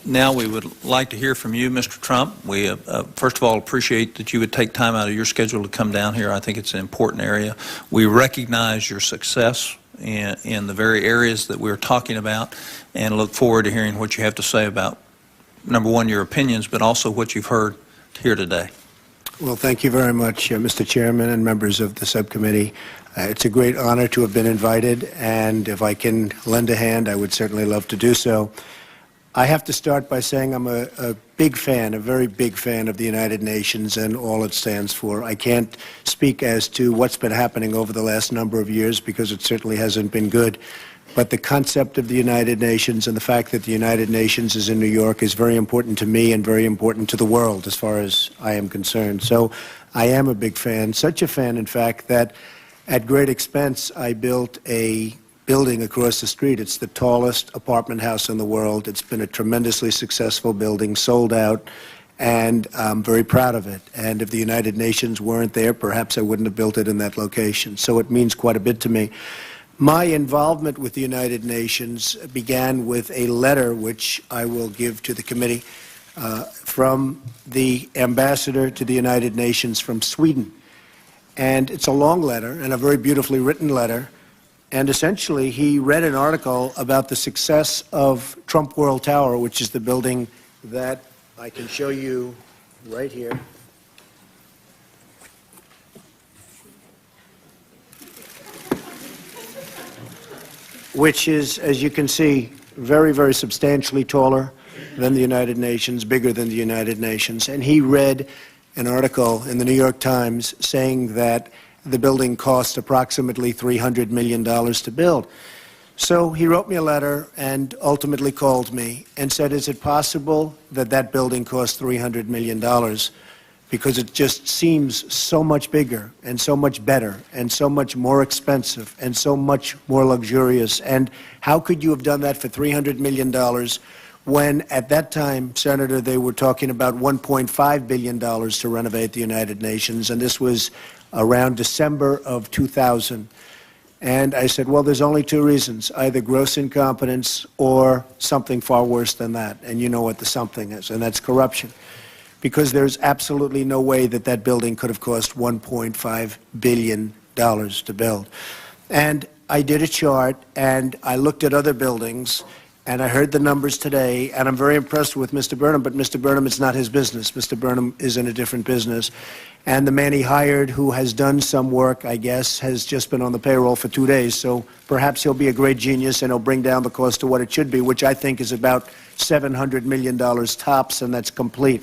Now we would like to hear from you, Mr. Trump. We, first of all, appreciate that you would take time out of your schedule to come down here. I think it's an important area. We recognize your success in the very areas that we're talking about and look forward to hearing what you have to say about, number one, your opinions, but also what you've heard here today. Well, thank you very much, Mr. Chairman and members of the subcommittee. It's a great honor to have been invited, and if I can lend a hand, I would certainly love to do so. I have to start by saying I'm a big fan, a very big fan of the United Nations and all it stands for. I can't speak as to what's been happening over the last number of years because it certainly hasn't been good. But the concept of the United Nations and the fact that the United Nations is in New York is very important to me and very important to the world as far as I am concerned. So I am a big fan, such a fan, in fact, that at great expense I built a building across the street. It's the tallest apartment house in the world. It's been a tremendously successful building, sold out, and I'm very proud of it. And if the United Nations weren't there, perhaps I wouldn't have built it in that location. So it means quite a bit to me. My involvement with the United Nations began with a letter which I will give to the committee from the ambassador to the United Nations from Sweden. And it's a long letter and a very beautifully written letter. And essentially, he read an article about the success of Trump World Tower, which is the building that I can show you right here. Which is, as you can see, very, very substantially taller than the United Nations, bigger than the United Nations. And he read an article in the New York Times saying that the building cost approximately $300 million to build. So he wrote me a letter and ultimately called me and said, is it possible that that building cost $300 million? Because it just seems so much bigger and so much better and so much more expensive and so much more luxurious. And how could you have done that for $300 million when at that time, Senator, they were talking about $1.5 billion to renovate the United Nations, and this was around December of 2000. And I said, well, there's only two reasons, either gross incompetence or something far worse than that. And you know what the something is, and that's corruption. Because there's absolutely no way that that building could have cost $1.5 billion to build. And I did a chart, and I looked at other buildings, and I heard the numbers today, and I'm very impressed with Mr. Burnham, but Mr. Burnham, it's not his business. Mr. Burnham is in a different business. And the man he hired, who has done some work, I guess, has just been on the payroll for 2 days. So perhaps he'll be a great genius, and he'll bring down the cost to what it should be, which I think is about $700 million tops, and that's complete.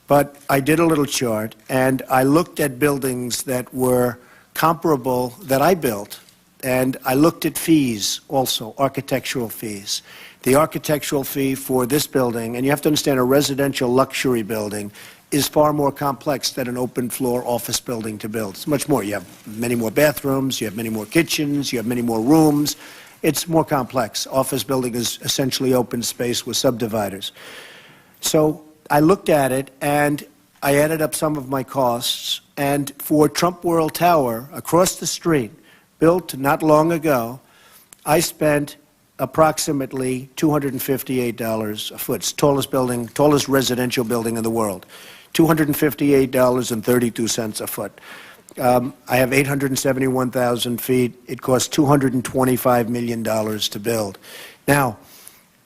But I did a little chart, and I looked at buildings that were comparable that I built, and I looked at fees also, architectural fees. The architectural fee for this building, and you have to understand a residential luxury building is far more complex than an open-floor office building to build. It's much more. You have many more bathrooms, you have many more kitchens, you have many more rooms. It's more complex. Office building is essentially open space with subdividers. So I looked at it, and I added up some of my costs, and for Trump World Tower, across the street, built not long ago, I spent approximately $258 a foot. It's the tallest building, tallest residential building in the world. $258.32 a foot. I have 871,000 feet. It costs $225 million to build. Now,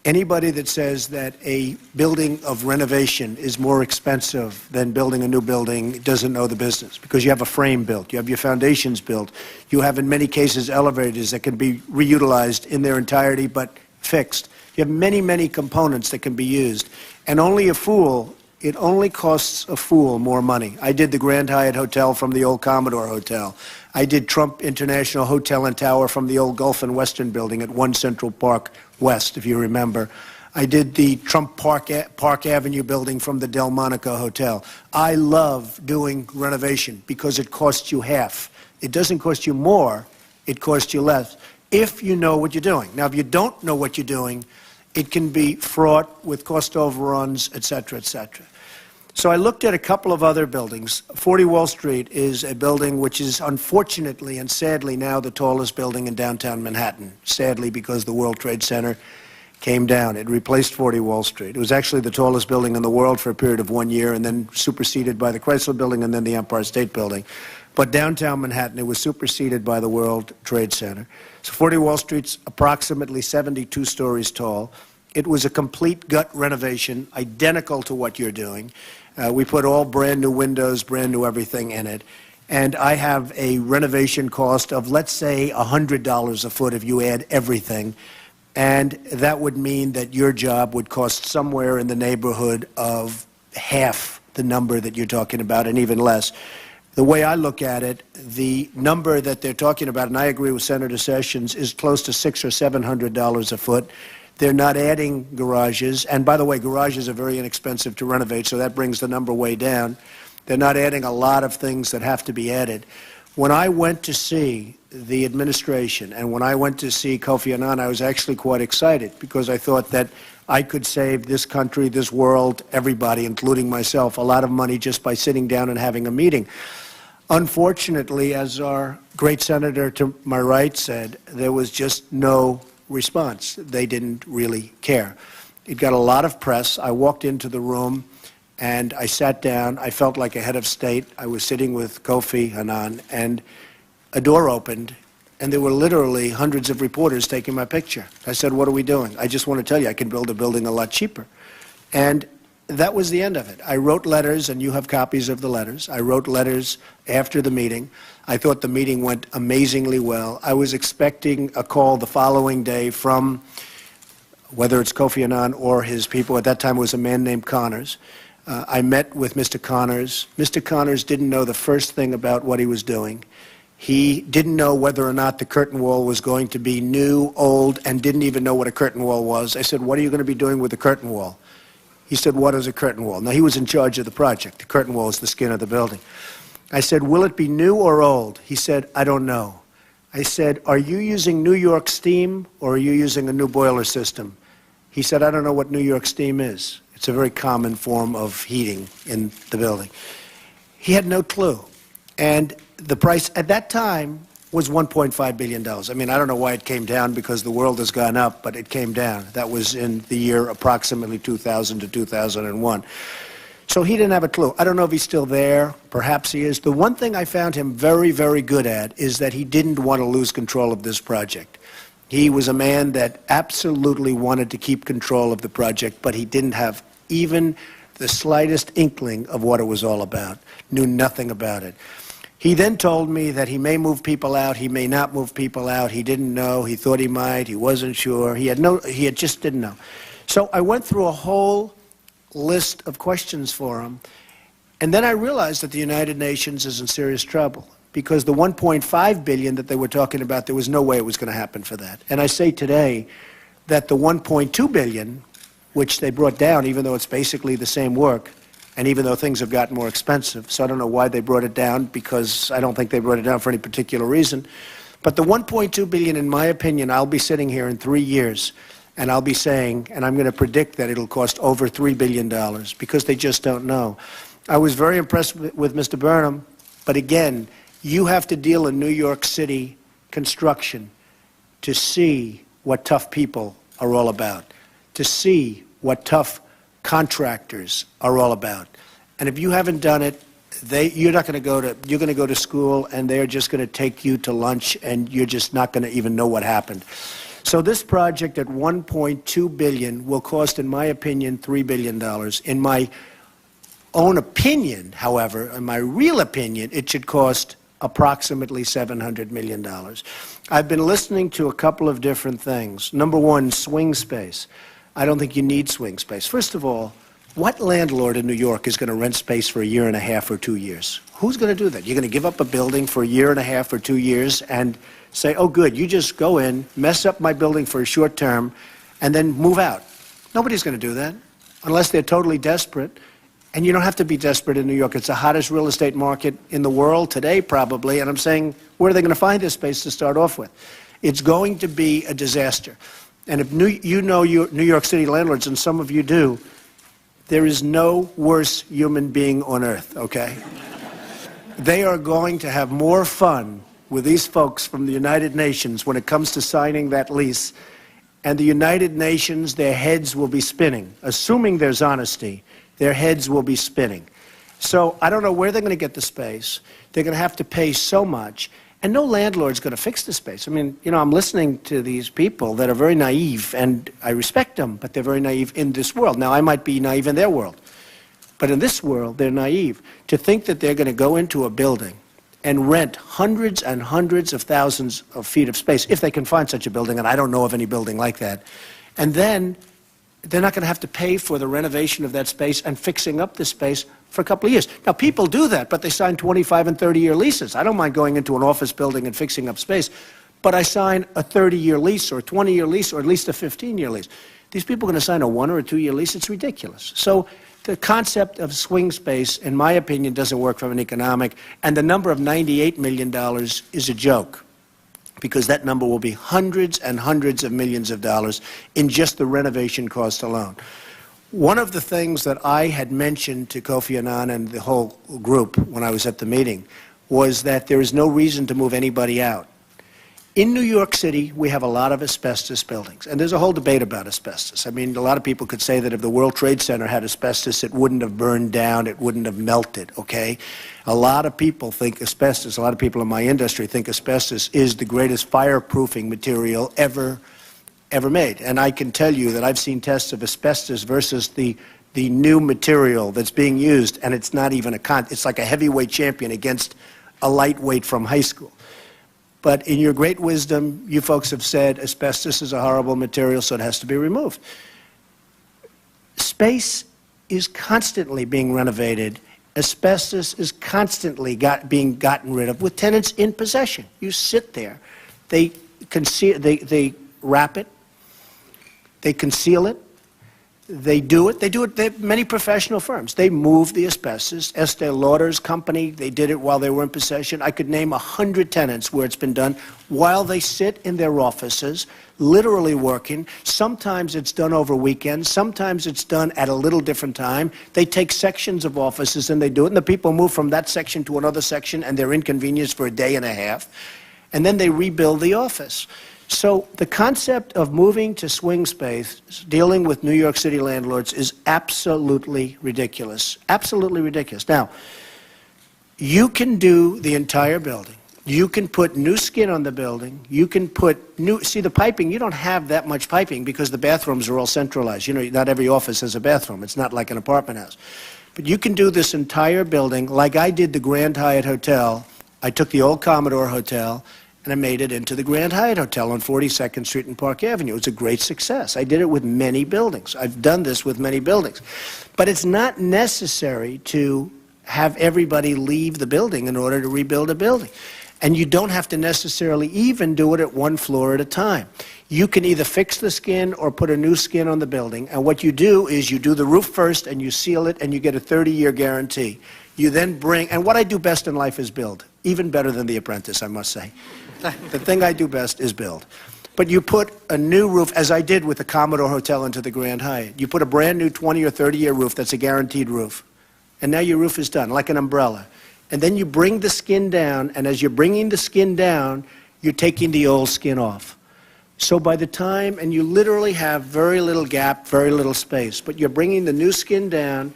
anybody that says that a building of renovation is more expensive than building a new building doesn't know the business, because you have a frame built, you have your foundations built, you have in many cases elevators that can be reutilized in their entirety but fixed. You have many, many components that can be used, and it only costs a fool more money. I did the Grand Hyatt Hotel from the old Commodore Hotel. I did Trump International Hotel and Tower from the old Gulf and Western building at 1 Central Park West, if you remember. I did the Trump Park Avenue building from the Delmonico Hotel. I love doing renovation because it costs you half. It doesn't cost you more, it costs you less, if you know what you're doing. Now, if you don't know what you're doing, it can be fraught with cost overruns, et cetera, et cetera. So I looked at a couple of other buildings. 40 Wall Street is a building which is unfortunately and sadly now the tallest building in downtown Manhattan, sadly because the World Trade Center came down. It replaced 40 Wall Street. It was actually the tallest building in the world for a period of 1 year, and then superseded by the Chrysler Building and then the Empire State Building. But downtown Manhattan, it was superseded by the World Trade Center. So 40 Wall Street's approximately 72 stories tall. It was a complete gut renovation, identical to what you're doing. We put all brand new windows, brand new everything in it. And I have a renovation cost of, let's say, $100 a foot if you add everything. And that would mean that your job would cost somewhere in the neighborhood of half the number that you're talking about, and even less. The way I look at it, the number that they're talking about, and I agree with Senator Sessions, is close to $600 or $700 a foot. They're not adding garages. And by the way, garages are very inexpensive to renovate, so that brings the number way down. They're not adding a lot of things that have to be added. When I went to see the administration and when I went to see Kofi Annan, I was actually quite excited because I thought that I could save this country, this world, everybody, including myself, a lot of money just by sitting down and having a meeting. Unfortunately, as our great senator to my right said, there was just no response. They didn't really care. It got a lot of press. I walked into the room and I sat down. I felt like a head of state. I was sitting with Kofi Annan, and a door opened, and there were literally hundreds of reporters taking my picture. I said, what are we doing? I just want to tell you, I can build a building a lot cheaper. And that was the end of it. I wrote letters, and you have copies of the letters. I wrote letters after the meeting. I thought the meeting went amazingly well. I was expecting a call the following day from, whether it's Kofi Annan or his people. At that time, it was a man named Connors. I met with Mr. Connors. Mr. Connors didn't know the first thing about what he was doing. He didn't know whether or not the curtain wall was going to be new, old, and didn't even know what a curtain wall was. I said, what are you going to be doing with the curtain wall? He said, what is a curtain wall? Now, he was in charge of the project. The curtain wall is the skin of the building. I said, will it be new or old? He said, I don't know. I said, are you using New York steam or are you using a new boiler system? He said, I don't know what New York steam is. It's a very common form of heating in the building. He had no clue. And the price at that time was $1.5 billion. I mean, I don't know why it came down because the world has gone up, but it came down. That was in the year approximately 2000 to 2001. So he didn't have a clue. I don't know if he's still there. Perhaps he is. The one thing I found him very, very good at is that he didn't want to lose control of this project. He was a man that absolutely wanted to keep control of the project, but he didn't have even the slightest inkling of what it was all about, knew nothing about it. He then told me that he may move people out, he may not move people out, he didn't know, he thought he might, he wasn't sure, he just didn't know. So I went through a whole list of questions for him, and then I realized that the United Nations is in serious trouble because the $1.5 billion that they were talking about, there was no way it was going to happen for that. And I say today that the $1.2 billion, which they brought down, even though it's basically the same work, and even though things have gotten more expensive. So I don't know why they brought it down, because I don't think they brought it down for any particular reason. But the $1.2 billion, in my opinion, I'll be sitting here in 3 years, and I'll be saying, and I'm going to predict that it'll cost over $3 billion, because they just don't know. I was very impressed with Mr. Burnham, but again, you have to deal in New York City construction to see what tough people are all about, to see what tough contractors are all about. And if you haven't done it, you're going to go to school, and they're just going to take you to lunch, and you're just not going to even know what happened. So this project at $1.2 billion will cost, in my opinion, $3 billion. In my own opinion, however, in my real opinion, it should cost approximately $700 million. I've been listening to a couple of different things. Number one, swing space. I don't think you need swing space. First of all, what landlord in New York is going to rent space for a year and a half or 2 years? Who's going to do that? You're going to give up a building for a year and a half or 2 years and say, oh, good, you just go in, mess up my building for a short term, and then move out. Nobody's going to do that unless they're totally desperate. And you don't have to be desperate in New York. It's the hottest real estate market in the world today, probably. And I'm saying, where are they going to find this space to start off with? It's going to be a disaster. And if you know New York City landlords, and some of you do, there is no worse human being on earth, okay? They are going to have more fun with these folks from the United Nations when it comes to signing that lease and the United Nations, their heads will be spinning. Assuming there's honesty, their heads will be spinning. So I don't know where they're going to get the space. They're going to have to pay so much, and no landlord's going to fix the space. I mean, you know, I'm listening to these people that are very naive, and I respect them, but they're very naive in this world. Now, I might be naive in their world, but in this world, they're naive. To think that they're going to go into a building and rent hundreds and hundreds of thousands of feet of space, if they can find such a building, and I don't know of any building like that, and then they're not going to have to pay for the renovation of that space and fixing up the space for a couple of years. Now, people do that, but they sign 25 and 30-year leases. I don't mind going into an office building and fixing up space, but I sign a 30-year lease or a 20-year lease or at least a 15-year lease. These people are going to sign a 1- or a 2-year lease. It's ridiculous. So the concept of swing space, in my opinion, doesn't work from an economic, and the number of $98 million is a joke, because that number will be hundreds and hundreds of millions of dollars in just the renovation cost alone. One of the things that I had mentioned to Kofi Annan and the whole group when I was at the meeting was that there is no reason to move anybody out. In New York City, we have a lot of asbestos buildings, and there's a whole debate about asbestos. I mean, a lot of people could say that if the World Trade Center had asbestos, it wouldn't have burned down, it wouldn't have melted, okay? A lot of people think asbestos, a lot of people in my industry think asbestos is the greatest fireproofing material ever made. And I can tell you that I've seen tests of asbestos versus the new material that's being used, and it's not even it's like a heavyweight champion against a lightweight from high school. But in your great wisdom, you folks have said asbestos is a horrible material, so it has to be removed. Space is constantly being renovated. Asbestos is constantly being gotten rid of with tenants in possession. You sit there. They wrap it. They conceal it. They do it. Many professional firms. They move the asbestos. Estee Lauder's company, they did it while they were in possession. I could name 100 tenants where it's been done while they sit in their offices, literally working. Sometimes it's done over weekends. Sometimes it's done at a little different time. They take sections of offices and they do it, and the people move from that section to another section, and they're inconvenienced for a day and a half. And then they rebuild the office. So the concept of moving to swing space, dealing with New York City landlords, is absolutely ridiculous. Absolutely ridiculous. Now, you can do the entire building. You can put new skin on the building. You can put see the piping, you don't have that much piping because the bathrooms are all centralized. You know, not every office has a bathroom. It's not like an apartment house. But you can do this entire building like I did the Grand Hyatt Hotel. I took the old Commodore Hotel and I made it into the Grand Hyatt Hotel on 42nd Street and Park Avenue. It was a great success. I did it with many buildings. I've done this with many buildings. But it's not necessary to have everybody leave the building in order to rebuild a building. And you don't have to necessarily even do it at one floor at a time. You can either fix the skin or put a new skin on the building. And what you do is you do the roof first and you seal it and you get a 30-year guarantee. You then and what I do best in life is build. Even better than The Apprentice, I must say. The thing I do best is build. But you put a new roof, as I did with the Commodore Hotel into the Grand Hyatt. You put a brand new 20 or 30-year roof that's a guaranteed roof. And now your roof is done, like an umbrella. And then you bring the skin down, and as you're bringing the skin down, you're taking the old skin off. So by the time, and you literally have very little gap, very little space, but you're bringing the new skin down,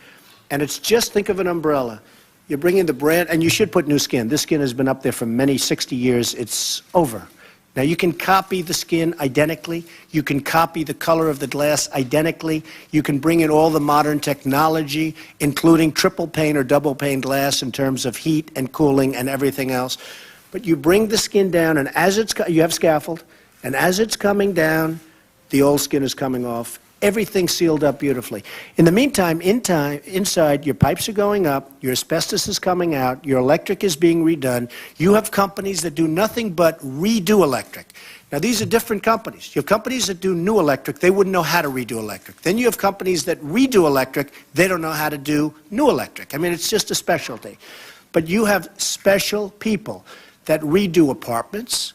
and it's just, think of an umbrella. You're bringing the brand, and you should put new skin. This skin has been up there for many 60 years. It's over. Now, you can copy the skin identically. You can copy the color of the glass identically. You can bring in all the modern technology, including triple pane or double pane glass in terms of heat and cooling and everything else. But you bring the skin down, and as you have scaffold, and as it's coming down, the old skin is coming off. Everything sealed up beautifully. In the meantime, inside, your pipes are going up, your asbestos is coming out, your electric is being redone. You have companies that do nothing but redo electric. Now, these are different companies. You have companies that do new electric, they wouldn't know how to redo electric. Then you have companies that redo electric, they don't know how to do new electric. I mean, it's just a specialty. But you have special people that redo apartments,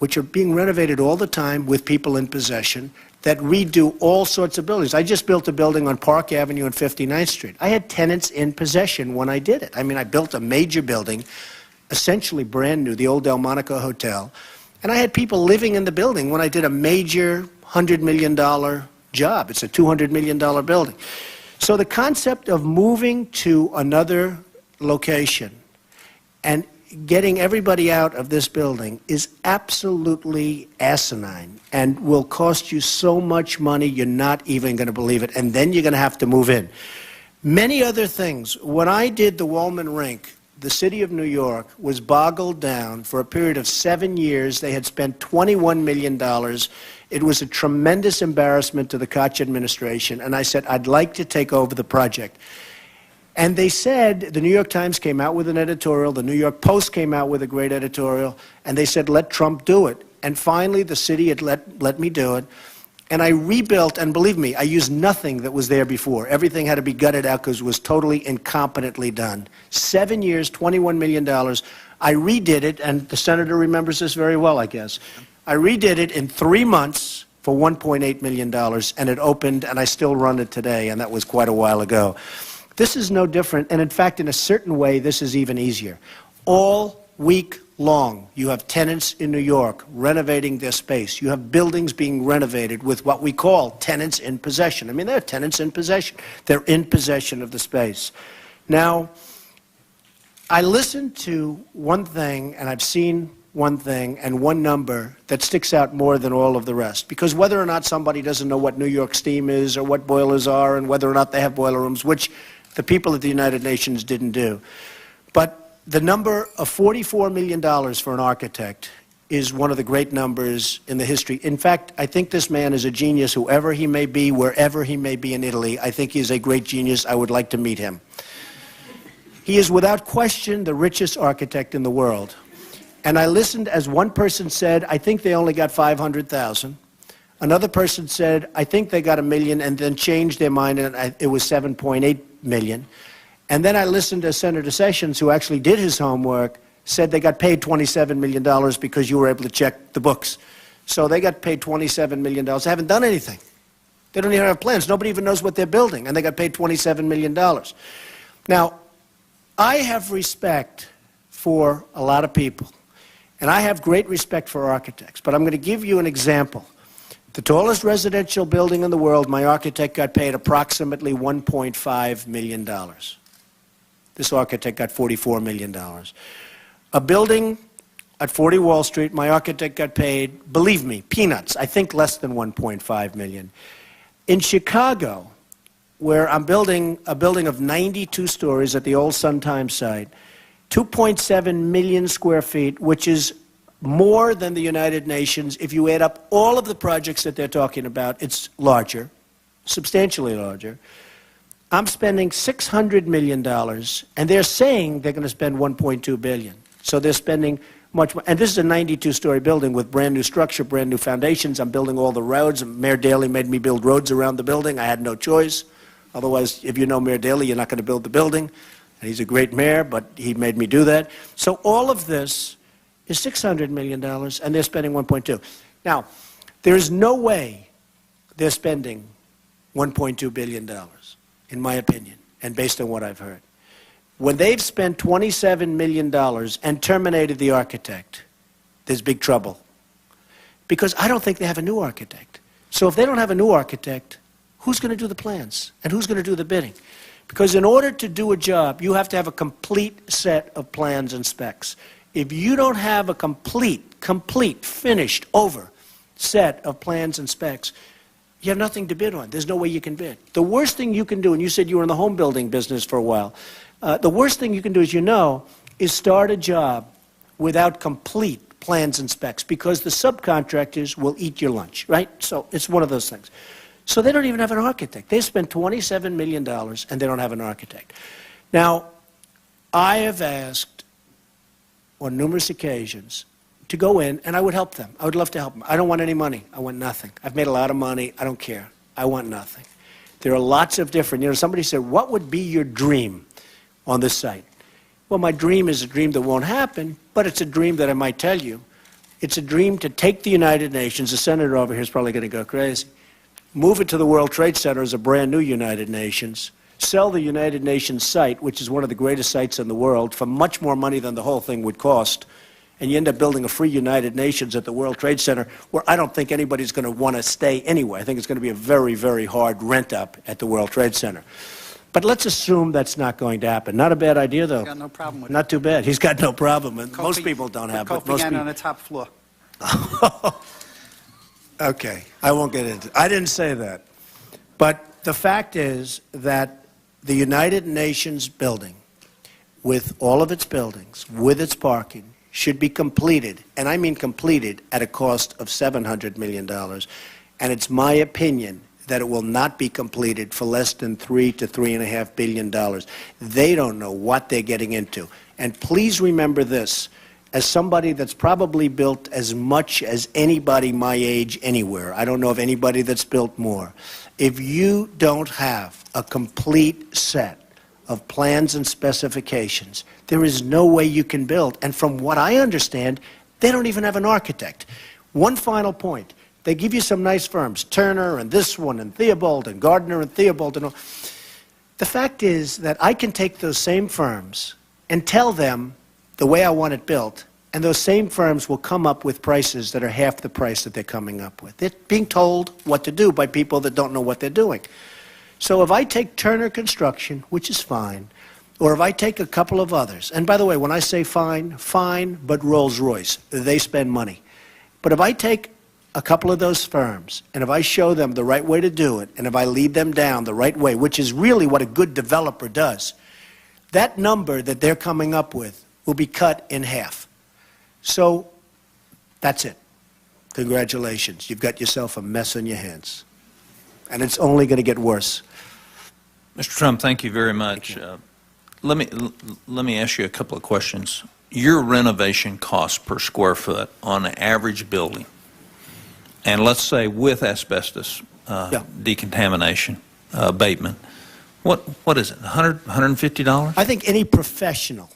which are being renovated all the time with people in possession, that redo all sorts of buildings. I just built a building on Park Avenue and 59th Street. I had tenants in possession when I did it. I mean, I built a major building, essentially brand new, the old Delmonico Hotel, And I had people living in the building when I did a major $100 million job. It's a $200 million building. So the concept of moving to another location and getting everybody out of this building is absolutely asinine and will cost you so much money you're not even going to believe it. And then you're going to have to move in. Many other things. When I did the Wallman Rink, the city of New York was boggled down for a period of 7 years. They had spent $21 million. It was a tremendous embarrassment to the Koch administration. And I said, I'd like to take over the project. And they said, the New York Times came out with an editorial, the New York Post came out with a great editorial, and they said, let Trump do it. And finally, the city had let me do it. And I rebuilt, and believe me, I used nothing that was there before. Everything had to be gutted out because it was totally incompetently done. 7 years, $21 million. I redid it, and the senator remembers this very well, I guess. I redid it in 3 months for $1.8 million, and it opened, and I still run it today, and that was quite a while ago. This is no different, and in fact, in a certain way, this is even easier. All week long, you have tenants in New York renovating their space. You have buildings being renovated with what we call tenants in possession. I mean, they're tenants in possession. They're in possession of the space. Now, I listened to one thing, and I've seen one thing and one number that sticks out more than all of the rest. Because whether or not somebody doesn't know what New York steam is or what boilers are and whether or not they have boiler rooms, which the people at the United Nations didn't do. But the number of $44 million for an architect is one of the great numbers in the history. In fact, I think this man is a genius, whoever he may be, wherever he may be in Italy. I think he's a great genius. I would like to meet him. He is without question the richest architect in the world. And I listened as one person said, I think they only got 500,000. Another person said, I think they got $1 million, and then changed their mind, and it was 7.8 million. And then I listened to Senator Sessions, who actually did his homework, said they got paid $27 million because you were able to check the books. So they got paid $27 million. They haven't done anything. They don't even have plans. Nobody even knows what they're building, and they got paid $27 million. Now, I have respect for a lot of people, and I have great respect for architects, but I'm going to give you an example. The tallest residential building in the world, my architect got paid approximately $1.5 million. This architect got $44 million. A building at 40 Wall Street, my architect got paid, believe me, peanuts, I think less than $1.5 million. In Chicago, where I'm building a building of 92 stories at the old Sun-Times site, 2.7 million square feet, which is more than the United Nations. If you add up all of the projects that they're talking about, it's larger, substantially larger. I'm spending $600 million, and they're saying they're going to spend $1.2 billion. So they're spending much more. And this is a 92-story building with brand new structure, brand new foundations. I'm building all the roads. Mayor Daley made me build roads around the building. I had no choice. Otherwise, if you know Mayor Daley, you're not going to build the building. And he's a great mayor, but he made me do that. So all of this is $600 million, and they're spending 1.2. Now, there is no way they're spending $1.2 billion, in my opinion, and based on what I've heard. When they've spent $27 million and terminated the architect, there's big trouble. Because I don't think they have a new architect. So if they don't have a new architect, who's going to do the plans? And who's going to do the bidding? Because in order to do a job, you have to have a complete set of plans and specs. If you don't have a complete, finished, over set of plans and specs, you have nothing to bid on. There's no way you can bid. The worst thing you can do, and you said you were in the home building business for a while, the worst thing you can do, as you know, is start a job without complete plans and specs, because the subcontractors will eat your lunch, right? So it's one of those things. So they don't even have an architect. They spent $27 million, and they don't have an architect. Now, I have asked on numerous occasions to go in, and I would help them. I would love to help them. I don't want any money. I want nothing. I've made a lot of money. I don't care. I want nothing. There are lots of different, somebody said, what would be your dream on this site? Well, my dream is a dream that won't happen, but it's a dream that I might tell you. It's a dream to take the United Nations, the senator over here is probably going to go crazy, move it to the World Trade Center as a brand new United Nations, sell the United Nations site, which is one of the greatest sites in the world, for much more money than the whole thing would cost, and you end up building a free United Nations at the World Trade Center, where I don't think anybody's going to want to stay anyway. I think it's going to be a very, very hard rent-up at the World Trade Center. But let's assume that's not going to happen. Not a bad idea, though. He's got no problem with it. Not too bad. He's got no problem. And Kofi- most people don't have it. Kofi Most Annan people... on the top floor. Okay, I won't get into it. I didn't say that. But the fact is that the United Nations building, with all of its buildings, with its parking, should be completed, and I mean completed, at a cost of $700 million. And it's my opinion that it will not be completed for less than $3 to $3.5 billion. They don't know what they're getting into. And please remember this, as somebody that's probably built as much as anybody my age anywhere, I don't know of anybody that's built more, if you don't have a complete set of plans and specifications, there is no way you can build. And from what I understand, they don't even have an architect. One final point. They give you some nice firms, Turner and this one and Theobald and Gardner and Theobald and all. The fact is that I can take those same firms and tell them the way I want it built, and those same firms will come up with prices that are half the price that they're coming up with. They're being told what to do by people that don't know what they're doing. So if I take Turner Construction, which is fine, or if I take a couple of others, and by the way, when I say fine, fine, but Rolls-Royce, they spend money. But if I take a couple of those firms, and if I show them the right way to do it, and if I lead them down the right way, which is really what a good developer does, that number that they're coming up with will be cut in half. So that's it. Congratulations. You've got yourself a mess on your hands. And it's only going to get worse. Mr. Trump, thank you very much. Let me ask you a couple of questions. Your renovation cost per square foot on an average building, and let's say with asbestos decontamination, abatement, what is it, $100, $150? I think any professional,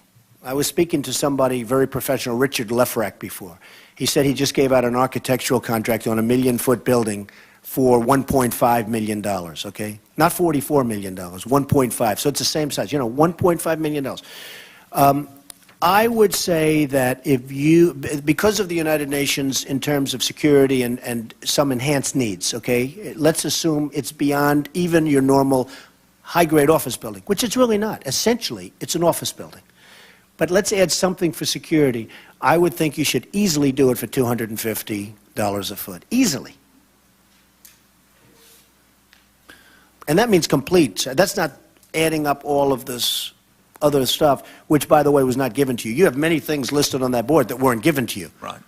I was speaking to somebody very professional, Richard Lefrak, before. He said he just gave out an architectural contract on a 1,000,000-foot building for $1.5 million, okay? Not $44 million, 1.5. So it's the same size, $1.5 million. I would say that if you, because of the United Nations in terms of security and some enhanced needs, okay, let's assume it's beyond even your normal high-grade office building, which it's really not. Essentially, it's an office building. But let's add something for security. I would think you should easily do it for $250 a foot, easily. And that means complete. That's not adding up all of this other stuff, which, by the way, was not given to you. You have many things listed on that board that weren't given to you. Right,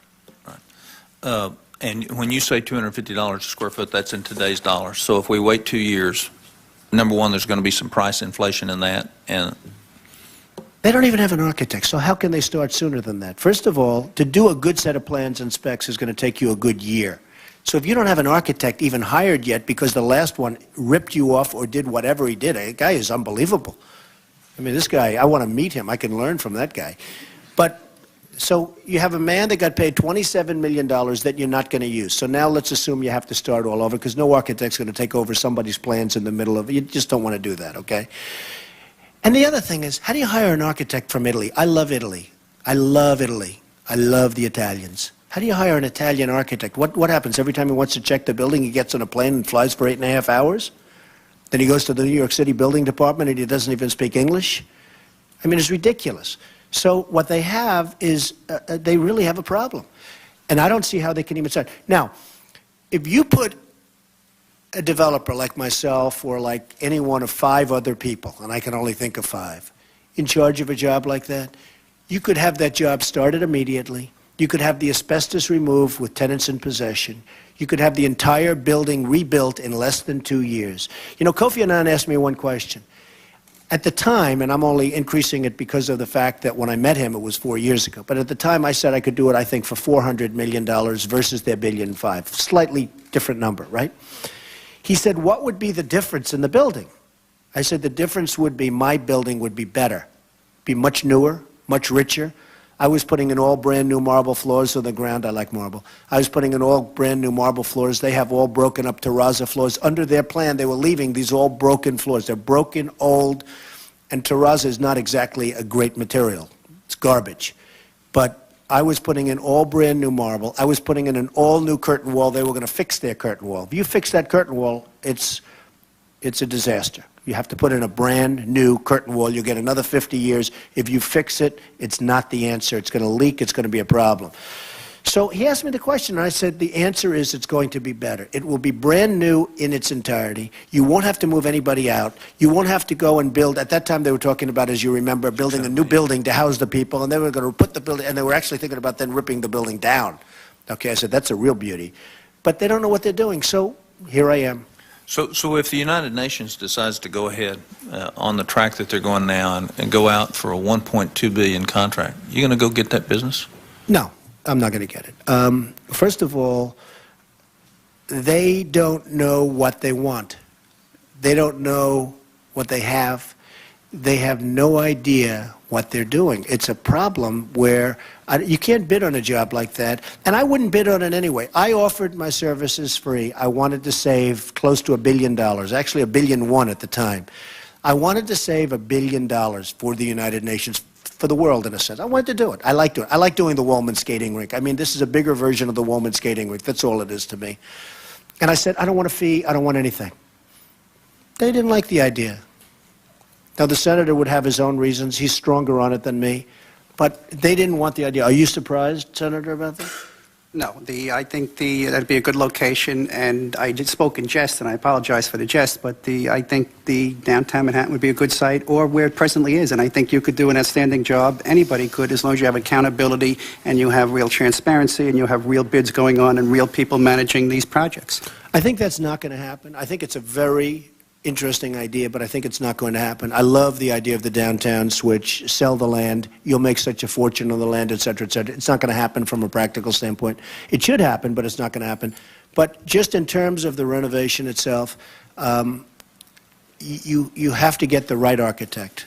right. And when you say $250 a square foot, that's in today's dollars. So if we wait 2 years, number one, there's going to be some price inflation in that. And they don't even have an architect, so how can they start sooner than that? First of all, to do a good set of plans and specs is going to take you a good year. So if you don't have an architect even hired yet because the last one ripped you off or did whatever he did, the guy is unbelievable. I mean, this guy, I want to meet him. I can learn from that guy. But so you have a man that got paid $27 million that you're not going to use. So now let's assume you have to start all over because no architect's going to take over somebody's plans in the middle of it. You just don't want to do that, okay? And the other thing is, how do you hire an architect from Italy? I love Italy. I love Italy. I love the Italians. How do you hire an Italian architect? What happens? Every time he wants to check the building, he gets on a plane and flies for 8.5 hours? Then he goes to the New York City building department and he doesn't even speak English? I mean, it's ridiculous. So what they have is, they really have a problem. And I don't see how they can even start. Now, if you put a developer like myself or like any one of 5 other people, and I can only think of 5, in charge of a job like that, you could have that job started immediately. You could have the asbestos removed with tenants in possession. You could have the entire building rebuilt in less than 2 years. You know, Kofi Annan asked me one question. At the time, and I'm only increasing it because of the fact that when I met him, it was 4 years ago, but at the time I said I could do it, I think, for $400 million versus their $1.5 billion. Slightly different number, right? He said, what would be the difference in the building? I said, the difference would be my building would be better, be much newer, much richer. I was putting in all brand new marble floors on the ground. I like marble. I was putting in all brand new marble floors. They have all broken up terrazzo floors. Under their plan, they were leaving these all broken floors. They're broken, old, and terrazzo is not exactly a great material. It's garbage. But I was putting in all brand new marble. I was putting in an all new curtain wall. They were going to fix their curtain wall. If you fix that curtain wall, it's a disaster. You have to put in a brand new curtain wall. You'll get another 50 years. If you fix it, it's not the answer. It's going to leak. It's going to be a problem. So he asked me the question, and I said, the answer is it's going to be better. It will be brand new in its entirety. You won't have to move anybody out. You won't have to go and build. At that time, they were talking about, as you remember, building a new building to house the people, and they were going to put the building, and they were actually thinking about then ripping the building down. Okay, I said, that's a real beauty. But they don't know what they're doing, so here I am. So if the United Nations decides to go ahead on the track that they're going now and go out for a $1.2 billion contract, you going to go get that business? No. I'm not going to get it. First of all, they don't know what they want. They don't know what they have. They have no idea what they're doing. It's a problem where you can't bid on a job like that, and I wouldn't bid on it anyway. I offered my services free. I wanted to save close to $1 billion, actually $1.1 billion at the time. I wanted to save $1 billion for the United Nations, for the world, in a sense. I wanted to do it. I like doing it. I like doing the Woolman skating rink. I mean, this is a bigger version of the Woolman skating rink. That's all it is to me. And I said, I don't want a fee. I don't want anything. They didn't like the idea. Now, the senator would have his own reasons. He's stronger on it than me. But they didn't want the idea. Are you surprised, Senator, about that? No, I think that'd be a good location, and I did spoke in jest, and I apologize for the jest, but I think the downtown Manhattan would be a good site, or where it presently is, and I think you could do an outstanding job. Anybody could, as long as you have accountability and you have real transparency and you have real bids going on and real people managing these projects. I think that's not going to happen. I think it's a very interesting idea, but I think it's not going to happen. I love the idea of the downtown switch, sell the land, you'll make such a fortune on the land, et cetera, et cetera. It's not going to happen from a practical standpoint. It should happen, but it's not going to happen. But just in terms of the renovation itself, you have to get the right architect.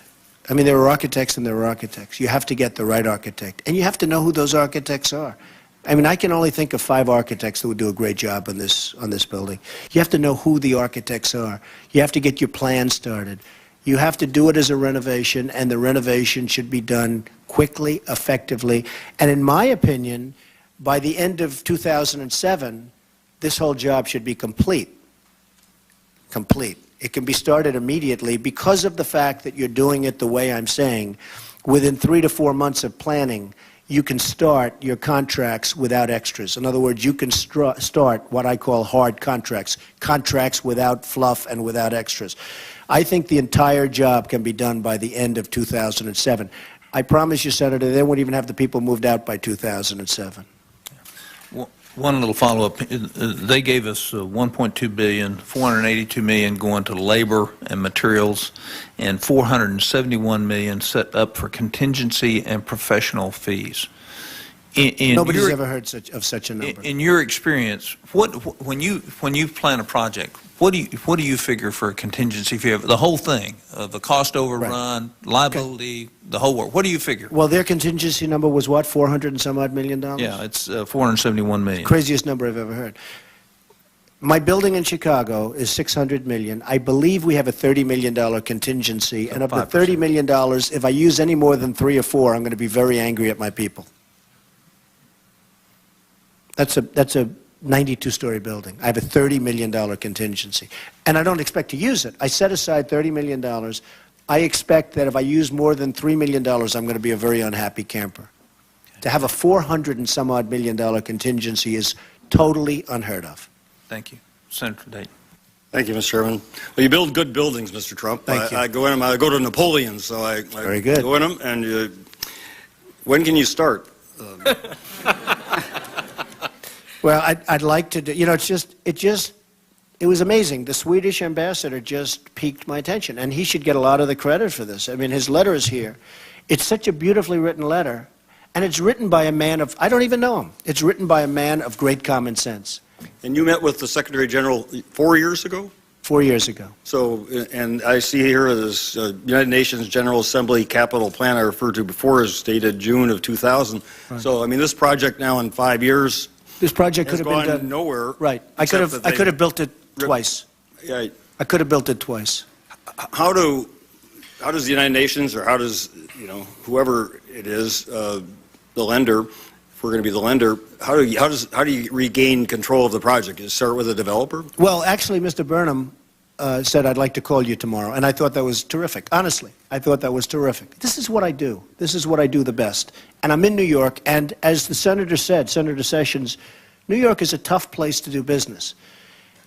I mean, there are architects and there are architects. You have to get the right architect, and you have to know who those architects are. I mean, I can only think of 5 architects that would do a great job on this building. You have to know who the architects are. You have to get your plan started. You have to do it as a renovation, and the renovation should be done quickly, effectively. And in my opinion, by the end of 2007, this whole job should be complete. Complete. It can be started immediately because of the fact that you're doing it the way I'm saying. Within 3 to 4 months of planning, you can start your contracts without extras. In other words, you can start what I call hard contracts, contracts without fluff and without extras. I think the entire job can be done by the end of 2007. I promise you, Senator, they won't even have the people moved out by 2007. One little follow-up. They gave us $1.2 billion, $482 million going to labor and materials, and $471 million set up for contingency and professional fees. Nobody's ever heard of such a number. In your experience, when you plan a project, what do you figure for a contingency fee? The whole thing, the cost overrun, right, liability, the whole work. What do you figure? Well, their contingency number was what, 400 and some odd million dollars? Yeah, it's $471 million. Craziest number I've ever heard. My building in Chicago is $600 million. I believe we have a $30 million contingency, and of the $30 million, if I use any more than 3 or 4, I'm going to be very angry at my people. That's a 92-story building. I have a $30 million contingency, and I don't expect to use it. I set aside $30 million. I expect that if I use more than $3 million, I'm going to be a very unhappy camper. To have a $400 and some odd million contingency is totally unheard of. Thank you. Senator Dayton. Thank you, Mr. Chairman. Well, you build good buildings, Mr. Trump. Thank you. I go in them. I go to Napoleon, so I Very good. go in them. And when can you start? Well, I'd like to do, you know, it was amazing. The Swedish ambassador just piqued my attention, and he should get a lot of the credit for this. I mean, his letter is here. It's such a beautifully written letter, and it's written by a man of, I don't even know him. It's written by a man of great common sense. And you met with the Secretary General 4 years ago? 4 years ago. So, and I see here this United Nations General Assembly capital plan I referred to before is dated June of 2000. Right. So, I mean, this project now in 5 years this project could has have been gone done nowhere. Right. I could have built it twice. Yeah. I could have built it twice. How does the United Nations, or how does, you know, whoever it is, the lender, if we're going to be the lender, how do you regain control of the project? You start with a developer? Well, actually, Mr. Burnham said, I'd like to call you tomorrow, and I thought that was terrific. Honestly, I thought that was terrific. This is what I do. This is what I do the best. And I'm in New York, and as the Senator said, Senator Sessions, New York is a tough place to do business.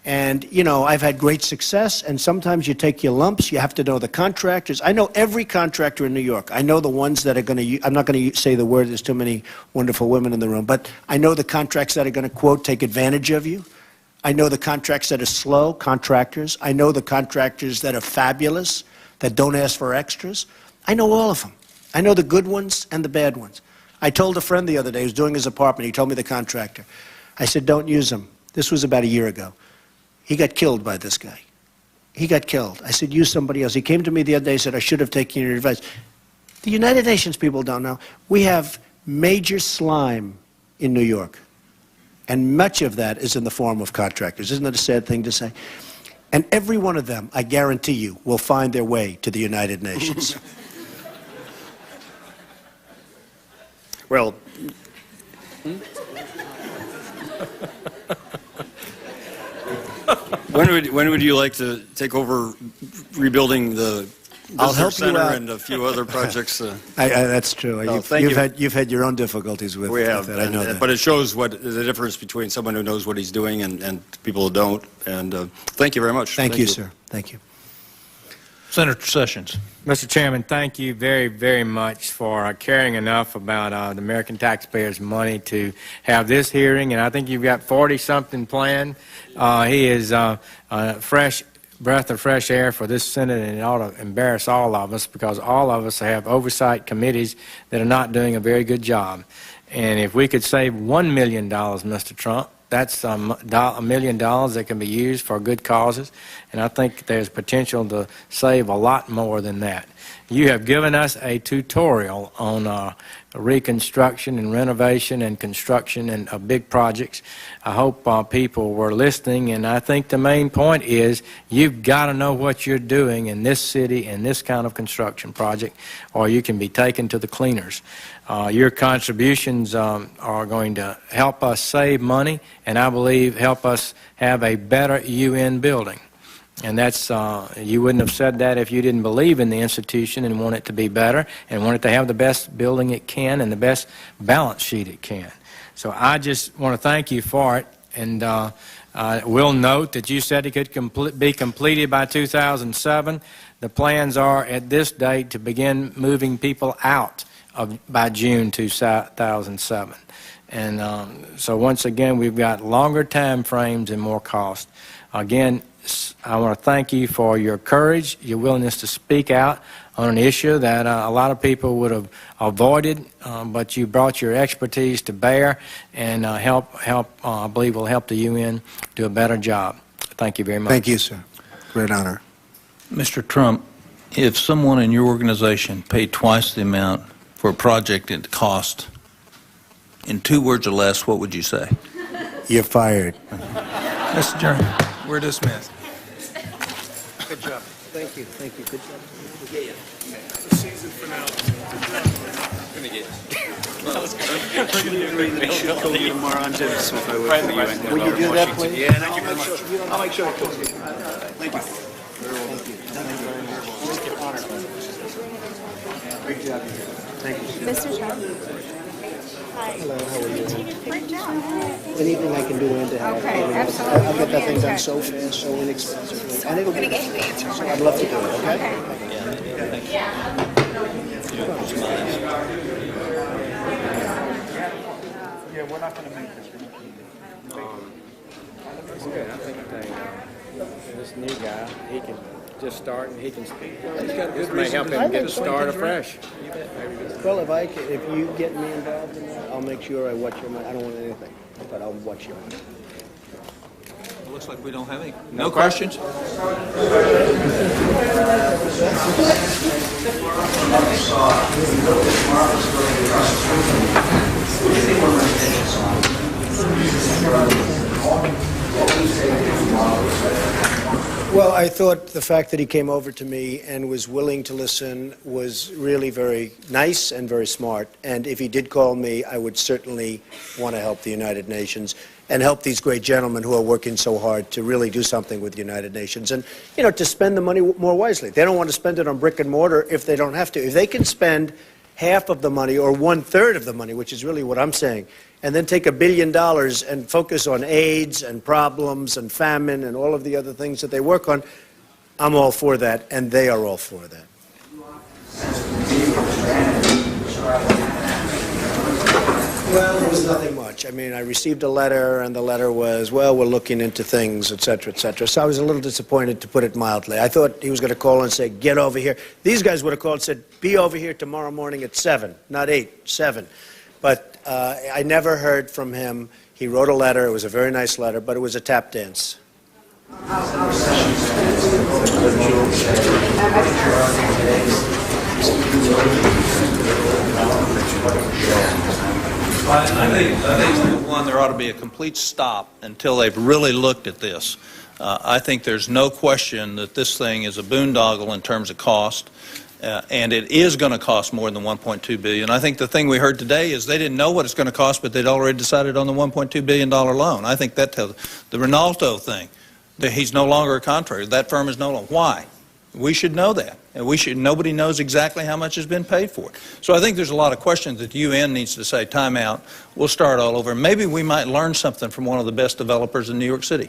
And, you know, I've had great success, and sometimes you take your lumps. You have to know the contractors. I know every contractor in New York. I know the ones that are going to, I'm not going to say the word, there's too many wonderful women in the room, but I know the contracts that are going to, quote, take advantage of you. I know the contracts that are slow, contractors. I know the contractors that are fabulous, that don't ask for extras. I know all of them. I know the good ones and the bad ones. I told a friend the other day, he was doing his apartment, he told me the contractor. I said, don't use him. This was about a year ago. He got killed by this guy. He got killed. I said, use somebody else. He came to me the other day and said, I should have taken your advice. The United Nations people don't know. We have major slime in New York. And much of that is in the form of contractors. Isn't that a sad thing to say? And every one of them, I guarantee you, will find their way to the United Nations. Well, when would you like to take over rebuilding the I'll Visitor help you Center out. and a few other projects? That's true. No, thank you. You've had your own difficulties with, We have, with that. I know that. but it shows what the difference between someone who knows what he's doing and people who don't. And thank you very much. Thank you, sir. Thank you. Senator Sessions. Mr. Chairman, thank you very, very much for caring enough about the American taxpayers' money to have this hearing, and I think you've got 40-something planned. He is a fresh breath of fresh air for this Senate, and it ought to embarrass all of us because all of us have oversight committees that are not doing a very good job. And if we could save $1 million, Mr. Trump, that's $1 million that can be used for good causes, and I think there's potential to save a lot more than that. You have given us a tutorial on reconstruction and renovation and construction and big projects. I hope people were listening, and I think the main point is you've got to know what you're doing in this city in this kind of construction project, or you can be taken to the cleaners. Your contributions are going to help us save money, and I believe help us have a better UN building. And that's, you wouldn't have said that if you didn't believe in the institution and want it to be better and want it to have the best building it can and the best balance sheet it can. So I just want to thank you for it, and we'll note that you said it could be completed by 2007. The plans are at this date to begin moving people out by June 2007. And so once again, we've got longer time frames and more cost. Again, I want to thank you for your courage, your willingness to speak out on an issue that a lot of people would have avoided, but you brought your expertise to bear and I believe will help the UN do a better job. Thank you very much. Thank you, sir. Great honor. Mr. Trump, if someone in your organization paid twice the amount for a project it cost, in 2 words or less, what would you say? You're fired. Mr. Chairman, we're dismissed. Good job. Thank you. Thank you. Good job. Tomorrow on Zoom, if I would. Will you do that, please? Yeah, thank you very much. I'll make sure I close it. Thank you. Great job. Thank you. Mr. Trump. Hi. Hello, how are you? You did a great job. Anything I can do in to help. Okay, I'll absolutely. get that We'll be thing in done touch. so fast, so inexpensively. And it'll I'm be, going to get you the answer. I'd love to do it, okay? Yeah, we're not going to make this. That's good. I think this new guy, he can just start and he can speak. This may help him get started afresh. Well, if you get me involved in that, I'll make sure I watch your money. I don't want anything, but I'll watch your money. It looks like we don't have any. No questions? Well, I thought the fact that he came over to me and was willing to listen was really very nice and very smart. And if he did call me, I would certainly want to help the United Nations and help these great gentlemen who are working so hard to really do something with the United Nations and, you know, to spend the money more wisely. They don't want to spend it on brick and mortar if they don't have to. If they can spend half of the money or 1/3 of the money, which is really what I'm saying, and then take $1 billion and focus on AIDS and problems and famine and all of the other things that they work on, I'm all for that, and they are all for that. Well, it was nothing much. I mean, I received a letter, and the letter was, well, we're looking into things, et cetera, et cetera. So I was a little disappointed, to put it mildly. I thought he was going to call and say, get over here. These guys would have called and said, be over here tomorrow morning at 7, not 8, 7. But I never heard from him. He wrote a letter. It was a very nice letter, but it was a tap dance. I think, one, there ought to be a complete stop until they've really looked at this. I think there's no question that this thing is a boondoggle in terms of cost. And it is going to cost more than $1.2 billion. I think the thing we heard today is they didn't know what it's going to cost, but they'd already decided on the $1.2 billion loan. I think that tells the Ronaldo thing, that he's no longer a contractor. That firm is no longer. Why? We should know that. And nobody knows exactly how much has been paid for it. So I think there's a lot of questions that the UN needs to say, time out, we'll start all over. Maybe we might learn something from one of the best developers in New York City.